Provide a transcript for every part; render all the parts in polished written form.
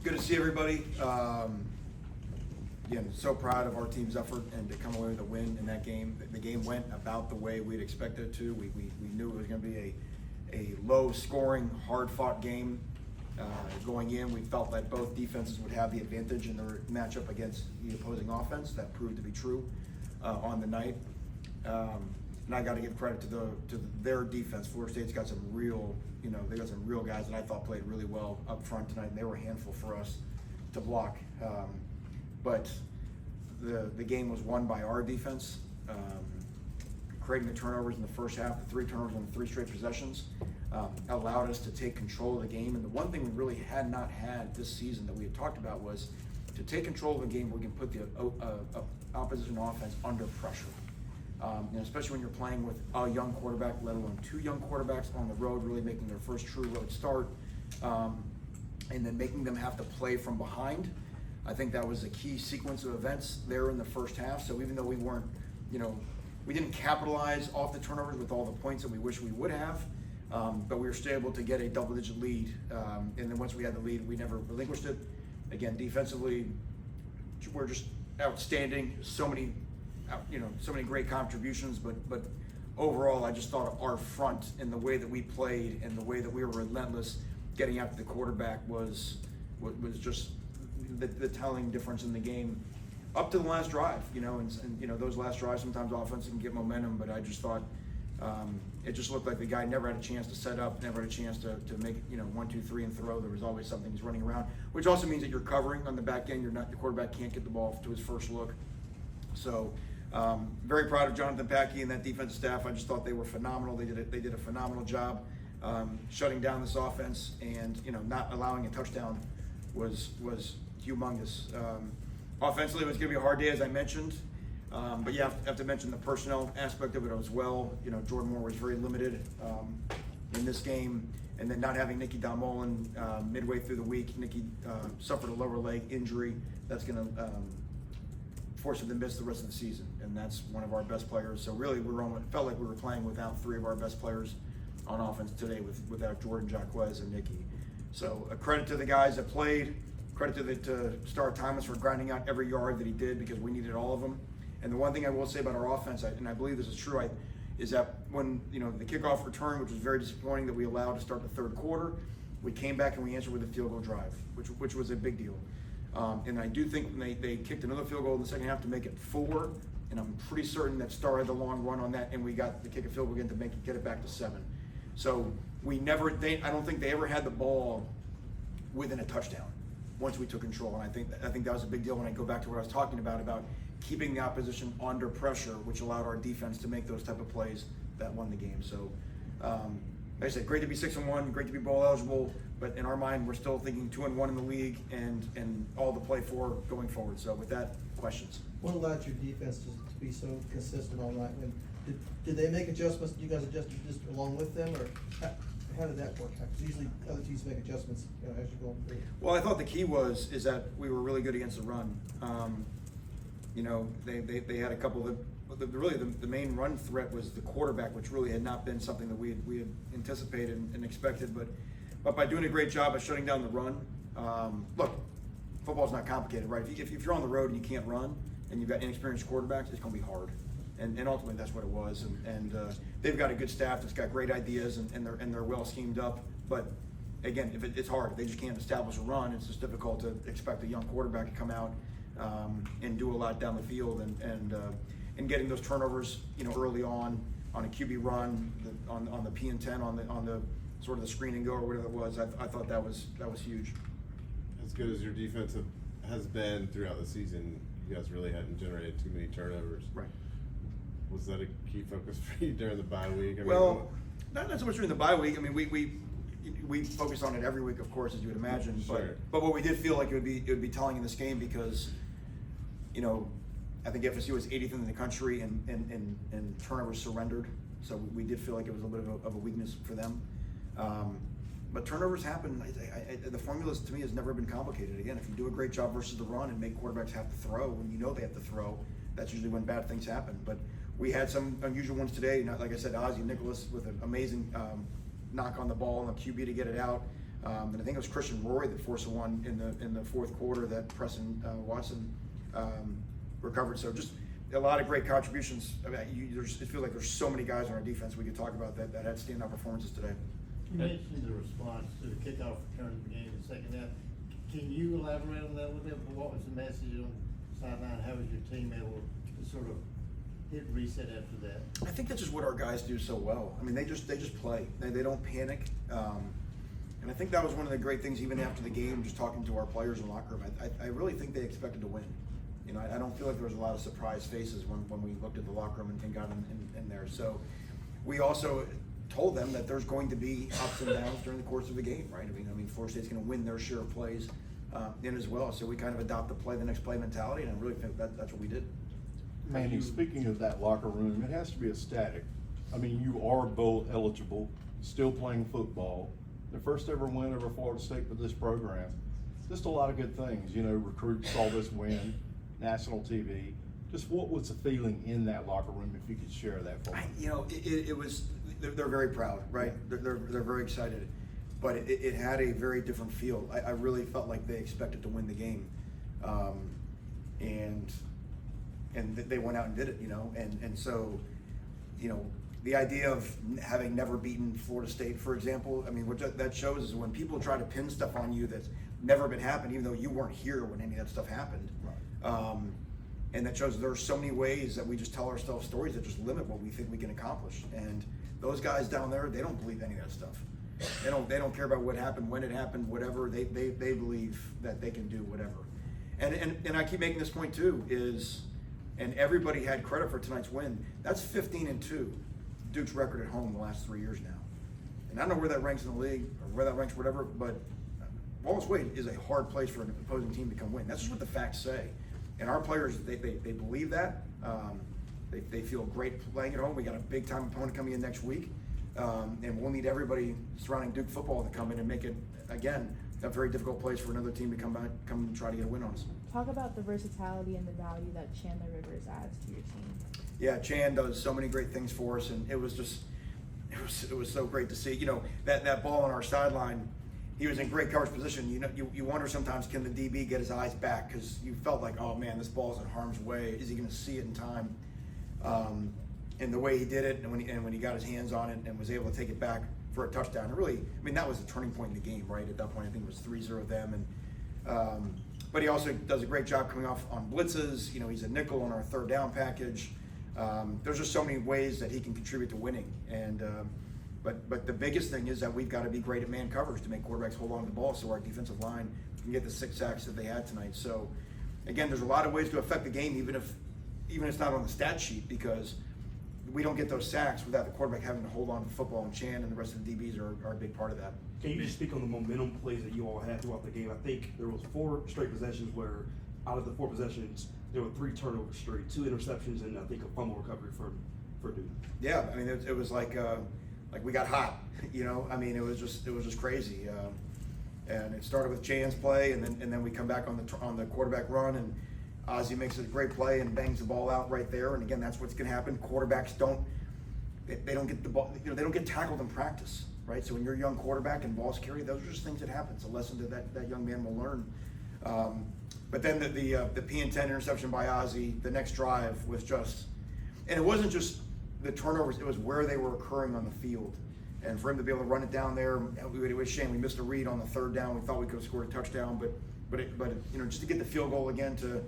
Good to see everybody. Again, so proud of our team's effort and to come away with a win in that game. The game went about the way we'd expected it to. We knew it was going to be a low-scoring, hard-fought game. Going in, we felt that both defenses would have the advantage in their matchup against the opposing offense. That proved to be true on the night. And I got to give credit to their defense. Florida State's got some real, they got some real guys that I thought played really well up front tonight, and they were a handful for us to block. But the game was won by our defense, creating the turnovers in the first half, the 3 turnovers on the 3 straight possessions, allowed us to take control of the game. And the one thing we really had not had this season that we had talked about was to take control of the game where we can put the opposition offense under pressure. Especially when you're playing with a young quarterback, let alone 2 young quarterbacks on the road, really making their first true road start, and then making them have to play from behind. I think that was a key sequence of events there in the first half. So even though we weren't, we didn't capitalize off the turnovers with all the points that we wish we would have, but we were still able to get a double-digit lead. And then once we had the lead, we never relinquished it. Again, defensively, we're just outstanding. So many great contributions, but overall, I just thought our front and the way that we played and the way that we were relentless getting after the quarterback was just the telling difference in the game up to the last drive. And those last drives, sometimes offense can get momentum, but I just thought it just looked like the guy never had a chance to set up, never had a chance to make 1, 2, 3 and throw. There was always something he's running around, which also means that you're covering on the back end. The quarterback can't get the ball to his first look. So very proud of Jonathan Packey and that defensive staff. I just thought they were phenomenal. They did a phenomenal job shutting down this offense, and not allowing a touchdown was humongous. Offensively, it was going to be a hard day, as I mentioned, but you have to mention the personnel aspect of it as well. Jordan Moore was very limited in this game, and then not having Nicky Dalmolin midway through the week. Nicky suffered a lower leg injury that's going to force him to miss the rest of the season, and that's one of our best players. So really, it felt like we were playing without 3 of our best players on offense today, without Jordan, Jaquez, and Nicky. So a credit to the guys that played, credit to Star Thomas for grinding out every yard that he did, because we needed all of them. And the one thing I will say about our offense, and I believe this is true, is that when the kickoff return, which was very disappointing that we allowed to start the 3rd quarter, we came back and we answered with a field goal drive, which was a big deal. And I do think when they kicked another field goal in the second half to make it 4, and I'm pretty certain that Star had the long run on that, and we got the kick a field goal again to get it back to 7. So I don't think they ever had the ball within a touchdown once we took control, and I think that was a big deal when I go back to what I was talking about keeping the opposition under pressure, which allowed our defense to make those type of plays that won the game. So, like I said, great to be 6-1, great to be bowl eligible, but in our mind, we're still thinking 2-1 in the league and all to play for going forward. So with that, questions? What allowed your defense to be so consistent all night? Did they make adjustments? You guys adjusted just along with them, or how did that work? Because usually other teams make adjustments as you're going through. Well, I thought the key is that we were really good against the run. They had a couple of the main run threat was the quarterback, which really had not been something that we had anticipated and expected. But by doing a great job of shutting down the run, look, football's not complicated, right? If you're on the road and you can't run and you've got inexperienced quarterbacks, it's going to be hard. And ultimately, that's what it was. And they've got a good staff that's got great ideas and they're well schemed up. But again, it's hard. They just can't establish a run. It's just difficult to expect a young quarterback to come out and do a lot down the field and getting those turnovers, early on a QB run, on the P and 10, on the sort of the screen and go or whatever it was. I thought that was huge. As good as your defense has been throughout the season, you guys really hadn't generated too many turnovers. Right. Was that a key focus for you during the bye week? Well, not so much during the bye week. I mean, we focus on it every week, of course, as you would imagine. Sure. But what we did feel like it would be telling in this game because, I think FSU was 80th in the country and turnovers surrendered. So we did feel like it was a little bit of a weakness for them. But turnovers happen. The formula to me has never been complicated. Again, if you do a great job versus the run and make quarterbacks have to throw when they have to throw, that's usually when bad things happen. But we had some unusual ones today. Like I said, Ozzie Nicholas with an amazing knock on the ball and a QB to get it out. And I think it was Christian Roy that forced one in the fourth quarter that Preston Watson recovered. So just a lot of great contributions. I mean, it feels like there's so many guys on our defense we could talk about that had standout performances today. You mentioned the response to the kickoff return of the game in the second half. Can you elaborate on that a little bit? What was the message on the sideline? How was your team able to sort of hit reset after that? I think that's just what our guys do so well. I mean, they just play. They don't panic. And I think that was one of the great things, even after the game, just talking to our players in the locker room. I really think they expected to win. You know, I don't feel like there was a lot of surprise faces when we looked at the locker room and got in there. So we also told them that there's going to be ups and downs during the course of the game, right? I mean, Florida State's going to win their share of plays in as well. So we kind of adopt the next play mentality, and I really think that's what we did. Manny, speaking of that locker room, it has to be ecstatic. I mean, you are bowl eligible, still playing football. The first ever win over Florida State for this program. Just a lot of good things. You know, recruits saw this win, national TV. Just what was the feeling in that locker room, if you could share that for me? You know, it was, they're very proud, right? They're very excited. But it had a very different feel. I really felt like they expected to win the game. And they went out and did it, you know? And so, you know, the idea of having never beaten Florida State, for example, I mean, what that shows is when people try to pin stuff on you that's never been happened, even though you weren't here when any of that stuff happened. Right. And that shows there's so many ways that we just tell ourselves stories that just limit what we think we can accomplish. And those guys down there, they don't believe any of that stuff. They don't care about what happened, when it happened, whatever. They believe that they can do whatever. And I keep making this point too, and everybody had credit for tonight's win. That's 15-2, Duke's record at home the last 3 years now. And I don't know where that ranks in the league or where that ranks, whatever, but Wallace Wade is a hard place for an opposing team to come win. That's just what the facts say. And our players, they believe that. They feel great playing at home. We got a big time opponent coming in next week. And we'll need everybody surrounding Duke football to come in and make it, again, a very difficult place for another team to come and try to get a win on us. Talk about the versatility and the value that Chandler Rivers adds to your team. Yeah, Chan does so many great things for us, and it was so great to see. You know, that ball on our sideline, he was in great coverage position. You know, you wonder sometimes, can the DB get his eyes back, because you felt like, oh man, this ball's in harm's way. Is he going to see it in time? And the way he did it, and when he got his hands on it and was able to take it back for a touchdown, it really, I mean, that was the turning point in the game, right? At that point, I think it was 3-0 them, and but he also does a great job coming off on blitzes. You know, he's a nickel on our third down package. There's just so many ways that he can contribute to winning, and but the biggest thing is that we've got to be great at man coverage to make quarterbacks hold on to the ball, so our defensive line can get the 6 sacks that they had tonight. So again, there's a lot of ways to affect the game, even if it's not on the stat sheet, because we don't get those sacks without the quarterback having to hold on to the football, and Chan and the rest of the DBs are a big part of that. Can you just speak on the momentum plays that you all had throughout the game? I think there was 4 straight possessions where, out of the 4 possessions, there were 3 turnovers straight, 2 interceptions, and I think a fumble recovery for Duke. Yeah, I mean, it was like we got hot, you know. I mean, it was just crazy, and it started with Chan's play, and then we come back on the quarterback run, and Ozzie makes a great play and bangs the ball out right there. And again, that's what's going to happen. Quarterbacks don't get the ball, you know, they don't get tackled in practice, right? So when you're a young quarterback and balls carry, those are just things that happen. It's a lesson that young man will learn. But then the P&10 interception by Ozzie, the next drive was just, and it wasn't just the turnovers, it was where they were occurring on the field. And for him to be able to run it down there, it was a shame we missed a read on the 3rd down. We thought we could have scored a touchdown, but you know, just to get the field goal again to,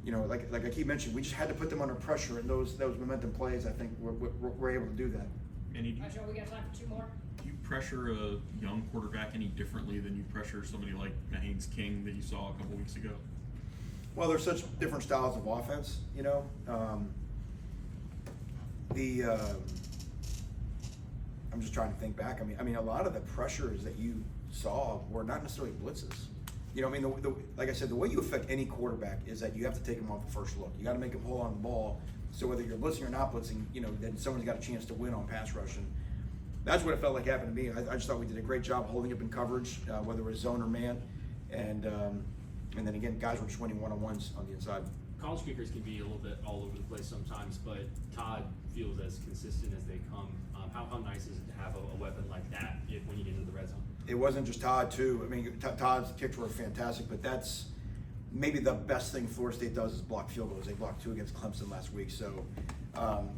you know, like I keep mentioning, we just had to put them under pressure, and those momentum plays, I think we're able to do that. Manny, We got time for 2 more. do you pressure a young quarterback any differently than you pressure somebody like Haynes King that you saw a couple weeks ago? Well, there's such different styles of offense, you know. I'm just trying to think back. I mean, a lot of the pressures that you saw were not necessarily blitzes. You know, I mean, like I said, the way you affect any quarterback is that you have to take them off the first look. You got to make them hold on the ball. So whether you're blitzing or not blitzing, you know, then someone's got a chance to win on pass rush. And that's what it felt like happened to me. I just thought we did a great job holding up in coverage, whether it was zone or man. And then again, guys were just winning one-on-ones on the inside. College kickers can be a little bit all over the place sometimes, but Todd feels as consistent as they come. How nice is it to have a weapon like that at when you get into the red zone. It wasn't just Todd too. I mean, Todd's kicks were fantastic, but that's maybe the best thing Florida State does is block field goals. They blocked 2 against Clemson last week, so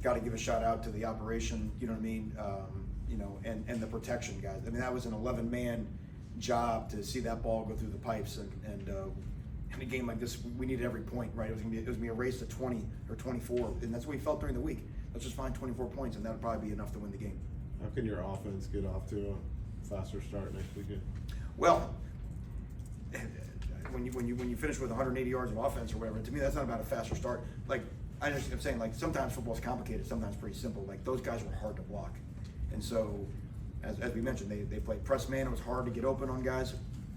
got to give a shout out to the operation. You know what I mean? You know, and the protection guys. I mean, that was an 11-man job to see that ball go through the pipes, and in a game like this, we needed every point, right? It was gonna be a race to 20 or 24, and that's what we felt during the week. Let's just find 24 points, and that would probably be enough to win the game. How can your offense get off to a faster start next weekend? Well, when you finish with 180 yards of offense or whatever, to me that's not about a faster start. Like I'm saying, like sometimes football's complicated, sometimes pretty simple. Like those guys were hard to block, and so as we mentioned, they played press man. It was hard to get open on guys.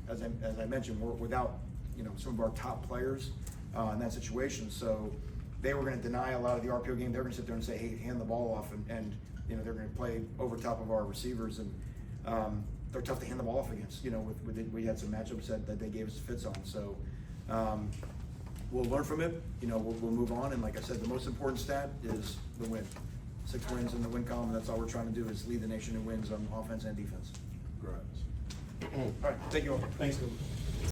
As I mentioned, we're without some of our top players in that situation, so they were going to deny a lot of the RPO game. They're going to sit there and say, hey, hand the ball off, and they're going to play over top of our receivers, and they're tough to hand the ball off against. We had some matchups that they gave us fits on, so we'll learn from it. We'll move on, and like I said, the most important stat is the win. 6 wins in the win column. That's all we're trying to do is lead the nation in wins on offense and defense. Congrats. All right, thank you all. Thanks, Coach.